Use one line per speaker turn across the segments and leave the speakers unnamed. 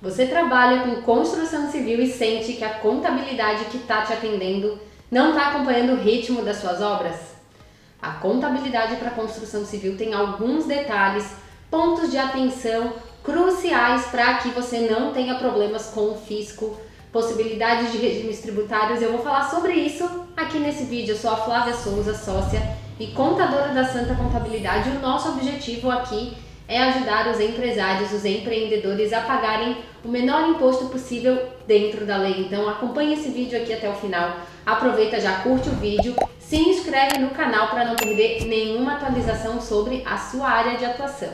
Você trabalha com construção civil e sente que a contabilidade que está te atendendo não está acompanhando o ritmo das suas obras? A contabilidade para construção civil tem alguns detalhes, pontos de atenção cruciais para que você não tenha problemas com o fisco, possibilidades de regimes tributários. Eu vou falar sobre isso aqui nesse vídeo. Eu sou a Flávia Souza, sócia e contadora da Santa Contabilidade. O nosso objetivo aqui é ajudar os empresários, os empreendedores a pagarem o menor imposto possível dentro da lei. Então acompanhe esse vídeo aqui até o final, aproveita, já curte o vídeo, se inscreve no canal para não perder nenhuma atualização sobre a sua área de atuação.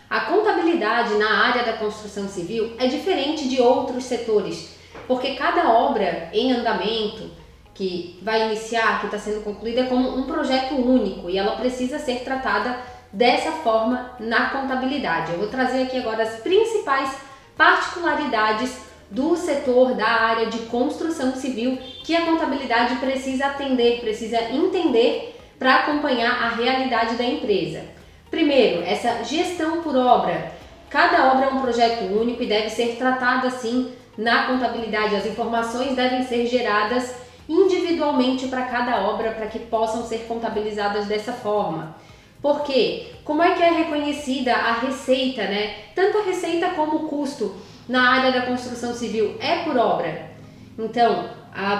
A contabilidade na área da construção civil é diferente de outros setores, porque cada obra em andamento que vai iniciar, que está sendo concluída, é como um projeto único e ela precisa ser tratada dessa forma na contabilidade. Eu vou trazer aqui agora as principais particularidades do setor da área de construção civil que a contabilidade precisa atender, precisa entender para acompanhar a realidade da empresa. Primeiro, essa gestão por obra. Cada obra é um projeto único e deve ser tratada assim na contabilidade. As informações devem ser geradas individualmente para cada obra, para que possam ser contabilizadas dessa forma. Por quê? Como é que é reconhecida a receita, né? Tanto a receita como o custo na área da construção civil é por obra. Então,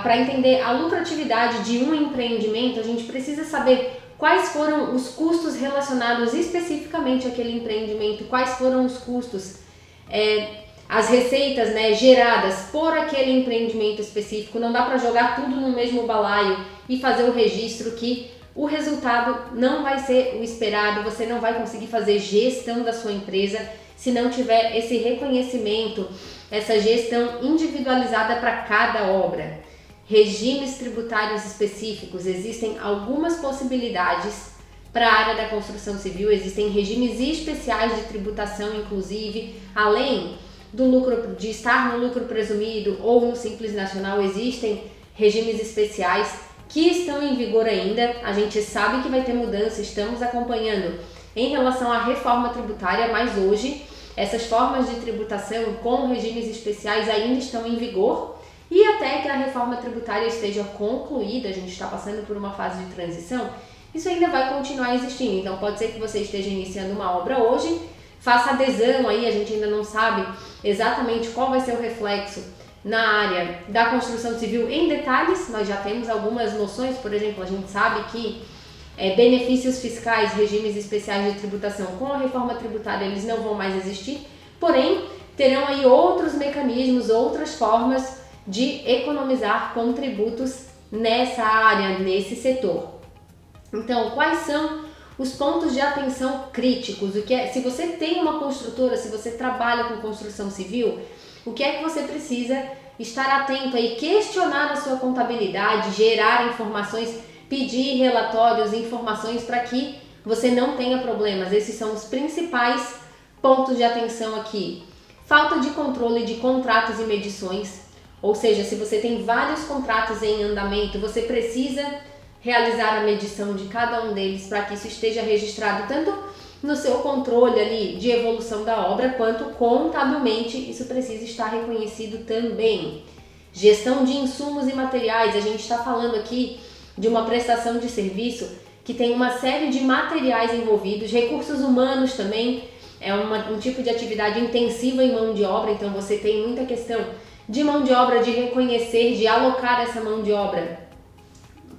para entender a lucratividade de um empreendimento, a gente precisa saber quais foram os custos relacionados especificamente àquele empreendimento, quais foram os custos, as receitas, né, geradas por aquele empreendimento específico. Não dá para jogar tudo no mesmo balaio e fazer o registro que o resultado não vai ser o esperado, você não vai conseguir fazer gestão da sua empresa se não tiver esse reconhecimento, essa gestão individualizada para cada obra. Regimes tributários específicos, existem algumas possibilidades para a área da construção civil, existem regimes especiais de tributação, inclusive, além do lucro, de estar no lucro presumido ou no Simples Nacional, existem regimes especiais que estão em vigor ainda. A gente sabe que vai ter mudança, estamos acompanhando em relação à reforma tributária, mas hoje essas formas de tributação com regimes especiais ainda estão em vigor e até que a reforma tributária esteja concluída, a gente está passando por uma fase de transição, isso ainda vai continuar existindo. Então pode ser que você esteja iniciando uma obra hoje, faça adesão aí, a gente ainda não sabe exatamente qual vai ser o reflexo na área da construção civil em detalhes. Nós já temos algumas noções, por exemplo, a gente sabe que benefícios fiscais, regimes especiais de tributação com a reforma tributária eles não vão mais existir, porém terão aí outros mecanismos, outras formas de economizar com tributos nessa área, nesse setor. Então, quais são os pontos de atenção críticos? O que é, se você tem uma construtora, se você trabalha com construção civil, o que é que você precisa estar atento aí, questionar a sua contabilidade, gerar informações, pedir relatórios, informações para que você não tenha problemas. Esses são os principais pontos de atenção aqui. Falta de controle de contratos e medições, ou seja, se você tem vários contratos em andamento, você precisa realizar a medição de cada um deles para que isso esteja registrado tanto no seu controle ali de evolução da obra, quanto contabilmente isso precisa estar reconhecido também. Gestão de insumos e materiais, a gente está falando aqui de uma prestação de serviço que tem uma série de materiais envolvidos, recursos humanos também, é um tipo de atividade intensiva em mão de obra, então você tem muita questão de mão de obra, de reconhecer, de alocar essa mão de obra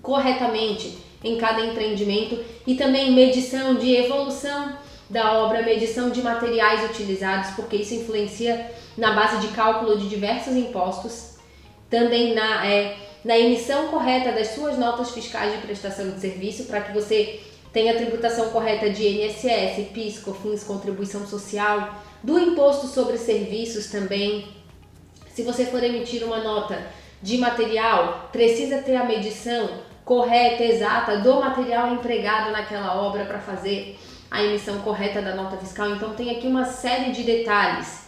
corretamente em cada empreendimento e também medição de evolução da obra, medição de materiais utilizados, porque isso influencia na base de cálculo de diversos impostos, também na emissão correta das suas notas fiscais de prestação de serviço, para que você tenha a tributação correta de INSS, PIS, COFINS, contribuição social, do imposto sobre serviços também. Se você for emitir uma nota de material, precisa ter a medição correta, exata do material empregado naquela obra para fazer a emissão correta da nota fiscal. Então tem aqui uma série de detalhes.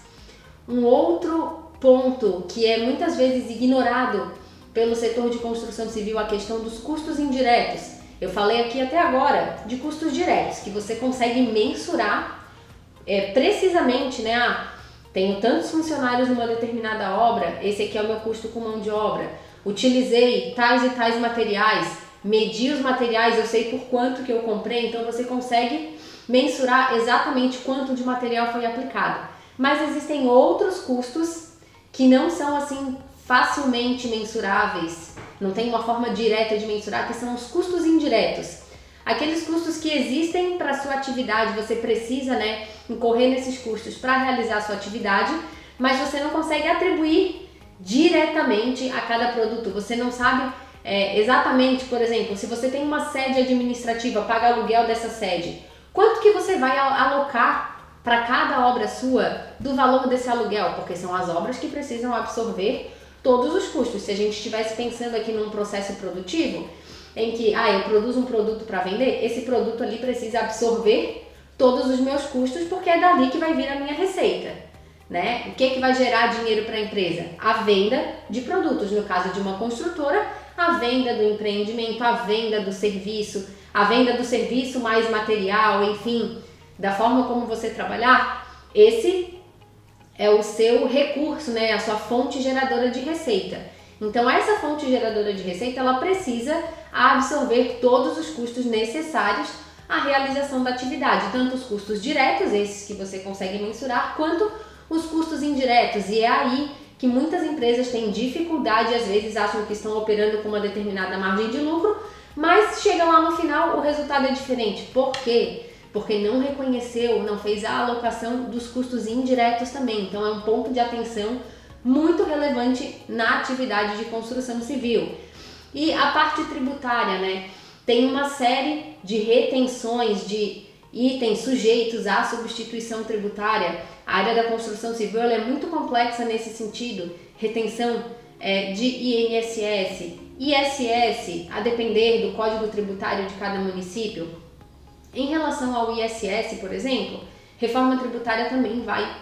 Um outro ponto que é muitas vezes ignorado pelo setor de construção civil, a questão dos custos indiretos. Eu falei aqui até agora de custos diretos, que você consegue mensurar precisamente, né? Tenho tantos funcionários numa determinada obra, esse aqui é o meu custo com mão de obra. Utilizei tais e tais materiais, medi os materiais, eu sei por quanto que eu comprei, então você consegue mensurar exatamente quanto de material foi aplicado. Mas existem outros custos que não são assim facilmente mensuráveis, não tem uma forma direta de mensurar, que são os custos indiretos. Aqueles custos que existem para a sua atividade, você precisa, né, incorrer nesses custos para realizar a sua atividade, mas você não consegue atribuir diretamente a cada produto. Você não sabe exatamente, por exemplo, se você tem uma sede administrativa, paga aluguel dessa sede, quanto que você vai alocar para cada obra sua do valor desse aluguel, porque são as obras que precisam absorver todos os custos. Se a gente estivesse pensando aqui num processo produtivo, em que eu produzo um produto para vender, esse produto ali precisa absorver todos os meus custos, porque é dali que vai vir a minha receita, né? O que vai gerar dinheiro para a empresa? A venda de produtos, no caso de uma construtora, a venda do empreendimento, a venda do serviço mais material, enfim, da forma como você trabalhar, esse é o seu recurso, né? A sua fonte geradora de receita. Então essa fonte geradora de receita, ela precisa absorver todos os custos necessários à realização da atividade, tanto os custos diretos, esses que você consegue mensurar, quanto os custos indiretos. E é aí que muitas empresas têm dificuldade, às vezes acham que estão operando com uma determinada margem de lucro, mas chega lá no final, o resultado é diferente. Por quê? Porque não reconheceu, não fez a alocação dos custos indiretos também. Então é um ponto de atenção muito relevante na atividade de construção civil. E a parte tributária, né? Tem uma série de retenções de itens sujeitos à substituição tributária. A área da construção civil ela é muito complexa nesse sentido. Retenção de INSS, ISS, a depender do código tributário de cada município. Em relação ao ISS, por exemplo, reforma tributária também vai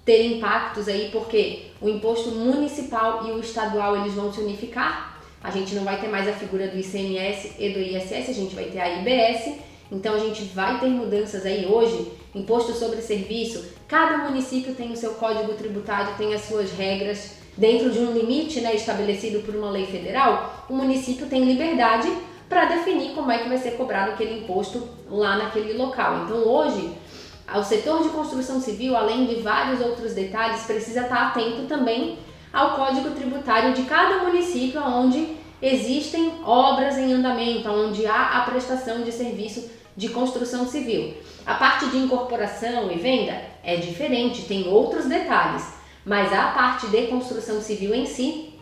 ter impactos aí, porque o imposto municipal e o estadual eles vão se unificar. A gente não vai ter mais a figura do ICMS e do ISS, a gente vai ter a IBS. Então a gente vai ter mudanças aí hoje. Imposto sobre serviço, cada município tem o seu código tributário, tem as suas regras dentro de um limite, né, estabelecido por uma lei federal. O município tem liberdade para definir como é que vai ser cobrado aquele imposto lá naquele local. Então hoje o setor de construção civil, além de vários outros detalhes, precisa estar atento também ao código tributário de cada município onde existem obras em andamento, onde há a prestação de serviço de construção civil. A parte de incorporação e venda é diferente, tem outros detalhes, mas a parte de construção civil em si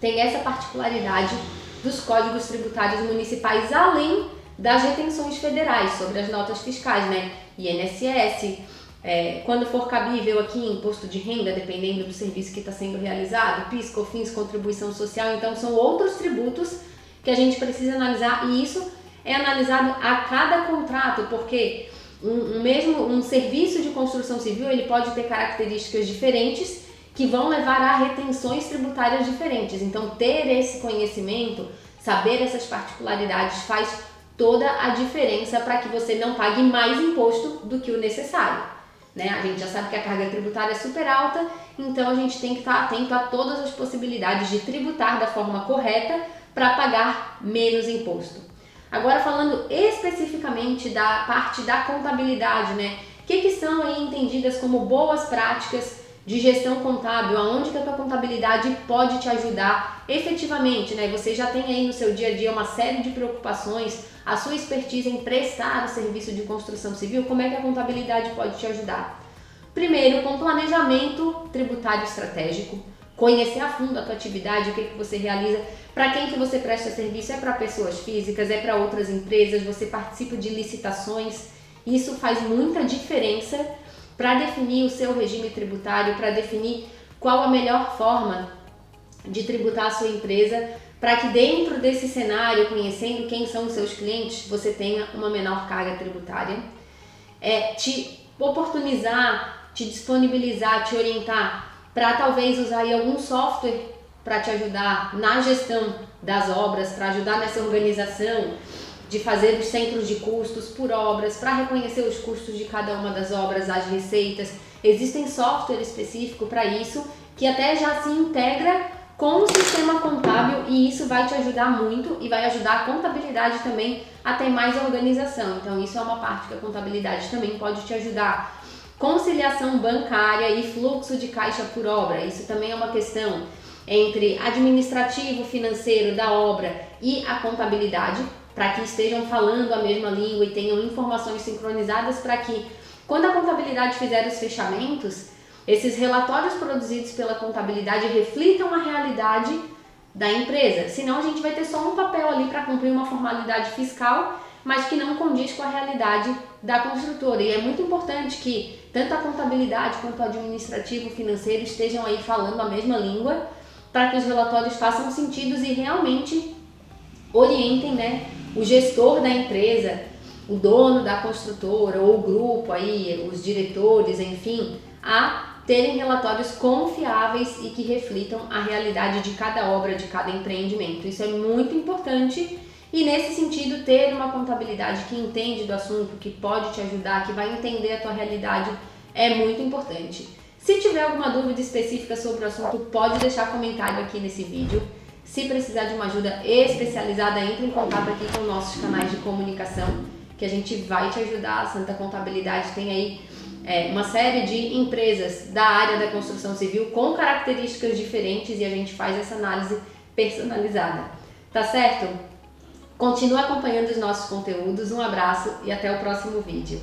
tem essa particularidade dos códigos tributários municipais, além das retenções federais sobre as notas fiscais, né? INSS, quando for cabível aqui, imposto de renda, dependendo do serviço que está sendo realizado, PIS, COFINS, contribuição social. Então são outros tributos que a gente precisa analisar, e isso é analisado a cada contrato, porque um serviço de construção civil ele pode ter características diferentes que vão levar a retenções tributárias diferentes. Então ter esse conhecimento, saber essas particularidades faz toda a diferença para que você não pague mais imposto do que o necessário, né? A gente já sabe que a carga tributária é super alta, então a gente tem que estar atento a todas as possibilidades de tributar da forma correta para pagar menos imposto. Agora falando especificamente da parte da contabilidade, né? O que são aí entendidas como boas práticas de gestão contábil, aonde que a tua contabilidade pode te ajudar efetivamente, né? Você já tem aí no seu dia a dia uma série de preocupações, a sua expertise em prestar o serviço de construção civil, como é que a contabilidade pode te ajudar? Primeiro, com planejamento tributário estratégico, conhecer a fundo a tua atividade, o que você realiza, para quem que você presta serviço, é para pessoas físicas, é para outras empresas, você participa de licitações, isso faz muita diferença para definir o seu regime tributário, para definir qual a melhor forma de tributar a sua empresa, para que dentro desse cenário, conhecendo quem são os seus clientes, você tenha uma menor carga tributária. Te oportunizar, te disponibilizar, te orientar para talvez usar aí algum software para te ajudar na gestão das obras, para ajudar nessa organização de fazer os centros de custos por obras, para reconhecer os custos de cada uma das obras, as receitas. Existem software específico para isso, que até já se integra com o sistema contábil, e isso vai te ajudar muito e vai ajudar a contabilidade também a ter mais organização. Então isso é uma parte que a contabilidade também pode te ajudar. Conciliação bancária e fluxo de caixa por obra, isso também é uma questão entre administrativo, financeiro da obra e a contabilidade, para que estejam falando a mesma língua e tenham informações sincronizadas, para que quando a contabilidade fizer os fechamentos, esses relatórios produzidos pela contabilidade reflitam a realidade da empresa. Senão a gente vai ter só um papel ali para cumprir uma formalidade fiscal, mas que não condiz com a realidade da construtora. E é muito importante que tanto a contabilidade quanto o administrativo financeiro estejam aí falando a mesma língua, para que os relatórios façam sentido e realmente orientem, né, o gestor da empresa, o dono da construtora ou o grupo aí, os diretores, enfim, a terem relatórios confiáveis e que reflitam a realidade de cada obra, de cada empreendimento. Isso é muito importante, e nesse sentido ter uma contabilidade que entende do assunto, que pode te ajudar, que vai entender a tua realidade, é muito importante. Se tiver alguma dúvida específica sobre o assunto, pode deixar comentário aqui nesse vídeo. Se precisar de uma ajuda especializada, entre em contato aqui com nossos canais de comunicação, que a gente vai te ajudar. A Santa Contabilidade tem aí uma série de empresas da área da construção civil com características diferentes, e a gente faz essa análise personalizada. Tá certo? Continua acompanhando os nossos conteúdos. Um abraço e até o próximo vídeo.